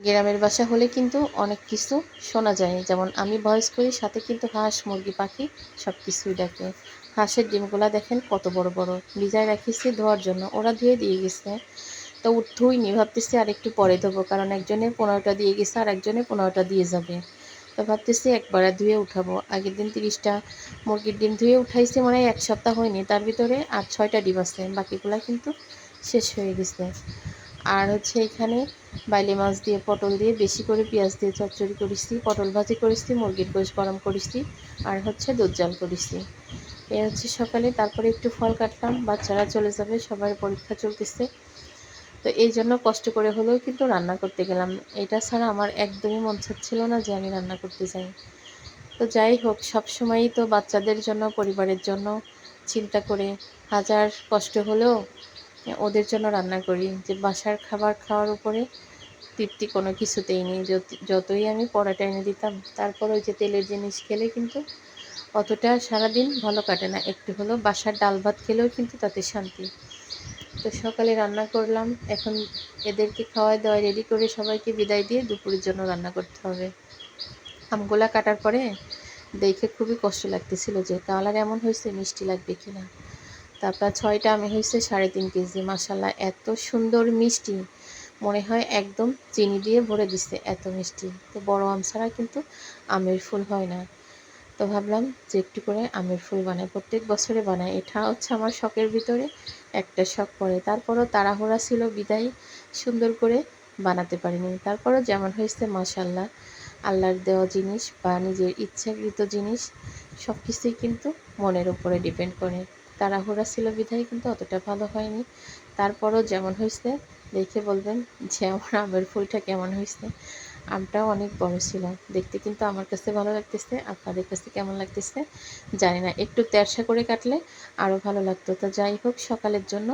গ্রামের বাসা হলে কিন্তু অনেক কিছু শোনা যায়, যেমন আমি ভয়েস করি, সাথে কিন্তু হাঁস মুরগি পাখি সব কিছুই ডাকে। হাঁসের ডিমগুলা দেখেন কত বড় বড়, ভিজায় রাখিছি ধোয়ার জন্য, ওরা ধুয়ে দিয়ে গেছে। তো ধুইনি, ভাবতেছি আর একটু পরে ধোবো, কারণ একজনে 15টা দিয়ে গেছে আর একজনে 15টা দিয়ে যাবে। তো ভাবতেছি একবারে ধুয়ে উঠাবো। আগের দিন 30টা মুরগির ডিম ধুয়ে উঠাইছি, মানে 1 সপ্তাহ হয়নি, তার ভিতরে আর 6টা ডিম আছে, বাকিগুলা কিন্তু শেষ হয়ে গেছে। আর হচ্ছে এখানে বাইলে মাছ দিয়ে পটল দিয়ে বেশি করে পেঁয়াজ দিয়ে চচ্চড়ি করেছি, পটল ভাজি করেছি, মুরগির গোশ গরম করেছি, আর হচ্ছে দুধ জাল করেছি। এ হচ্ছে সকালে। তারপরে একটু ফল কাটলাম, বাচ্চারা চলে যাবে, সবার পরীক্ষা চলতেছে। তো এই জন্য কষ্ট করে হলেও কিন্তু রান্না করতে গেলাম। এটা ছাড়া আমার একদমই মন চাচ্ছিল না যে আমি রান্না করতে যাই। তো যাই হোক, সবসময়ই তো বাচ্চাদের জন্য, পরিবারের জন্য চিন্তা করে হাজার কষ্ট হলেও ওদের জন্য রান্না করি। যে বাসার খাবার খাওয়ার উপরে তৃপ্তি কোনো কিছুতেই নেই। যতই আমি পরাটা এনে দিতাম, তারপর ওই যে তেলের জিনিস খেলে কিন্তু অতটা সারাদিন ভালো কাটে না। একটু হলেও বাসার ডাল ভাত খেলেও কিন্তু তাতে শান্তি। তো সকালে রান্না করলাম, এখন এদেরকে খাওয়াই দাওয়াই রেডি করে সবাইকে বিদায় দিয়ে দুপুরের জন্য রান্না করতে হবে। আমগুলা কাটার পরে দেখে খুবই কষ্ট লাগতেছিল যে কালার এমন হয়েছে, মিষ্টি লাগবে কিনা। তারপর 6টা আমি হয়েছে 3.5 কেজি, মাসাল্লাহ এত সুন্দর মিষ্টি, মনে হয় একদম চিনি দিয়ে ভরে দিচ্ছে, এত মিষ্টি। তো বড় আম ছাড়া কিন্তু আমের ফুল হয় না। তো ভাবলাম যে একটু করে আমের ফুল বানাই, প্রত্যেক বছরে বানাই, এটা হচ্ছে আমার শখের ভিতরে একটা শখ পড়ে। তারপরও তাড়াহুড়া ছিল বিদায় সুন্দর করে বানাতে পারিনি। তারপরও যেমন হয়েছে মাশাল্লাহ, আল্লাহর দেওয়া জিনিস বা নিজের ইচ্ছাকৃত জিনিস সব কিছুই কিন্তু মনের উপরে ডিপেন্ড করে। তাড়াহুড়া ছিল বিধায় কিন্তু অতটা ভালো হয়নি। তারপরও যেমন হয়েছে দেখে বলবেন যে আমার আমের ফুলটা কেমন হয়েছে। আমটাও অনেক বড় ছিল, দেখতে কিন্তু আমার কাছে ভালো লাগতেছে, আপনাদের কাছে কেমন লাগতেছে জানি না। একটু তেরসা করে কাটলে আরও ভালো লাগতো। তো যাই হোক, সকালের জন্য